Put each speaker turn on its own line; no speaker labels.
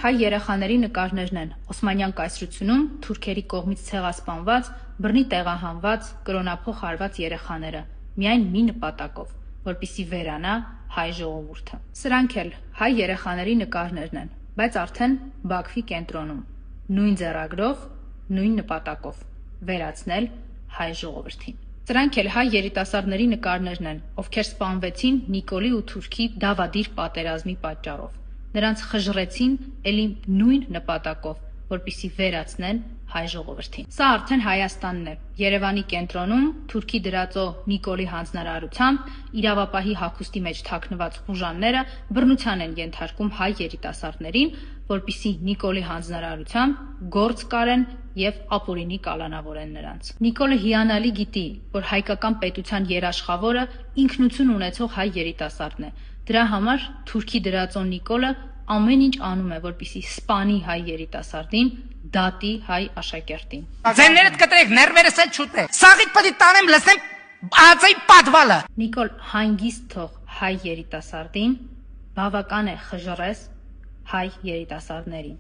հայ երեխաների նկարներն են Օսմանյան կայսրությունում թուրքերի կողմից ցեղասպանված, բռնի տեղահանված, կրոնափոխ արված երեխաները, միայն մի նպատակով, որպեսզի վերանա հայ ժողովուրդը։ Սրանք էլ հայ երեխաների նկարներն են, բայց արդեն Բաքվի կենտրոնում, նույն ձեռագրով, նույն նպատակով՝ վերացնել հայ ժողովրդին։ Սրանք էլ հայ երիտասարդների նկարներն են, ովքեր սպանվեցին Նիկոլի ու Թուրքի դավադիր պատերազմի պատճառով։ Նրանց խժռեցին էլի նույն նպատակով, որպեսզի վերացնեն հայ ժողովրդին։ Սա արդեն Հայաստանն է։ Երևանի կենտրոնում Թուրքի դրածո Նիկոլի հանձնարարությամբ իրավապահի հագուստի մեջ թաքնված խուժանները բռնության են ենթարկում հայ երիտասարդներին, որպեսզի Նիկոլի հանձնարարությամբ գործ կարեն եւ ապօրինի կալանավորեն նրանց։ Նիկոլը հիանալի գիտի, որ հայկական պետության երաշխավորը ինքնություն ունեցող հայ երիտասարդն է։ Դրա համար Թուրքի դրածո Նիկոլը ամեն ինչ անում է, որպեսզի սպանի հայ երիտասարդին, դատի հայ աշակերտին։
Ձեններդ կտրեք, ներվերս է չուտե։ Սաղիդ պետք է տանեմ, լսեմ ածեի պատվալը։
Նիկոլ, հանգիստ թող հայ երիտասարդին, բավական է խժռես հայ երիտասարդներին։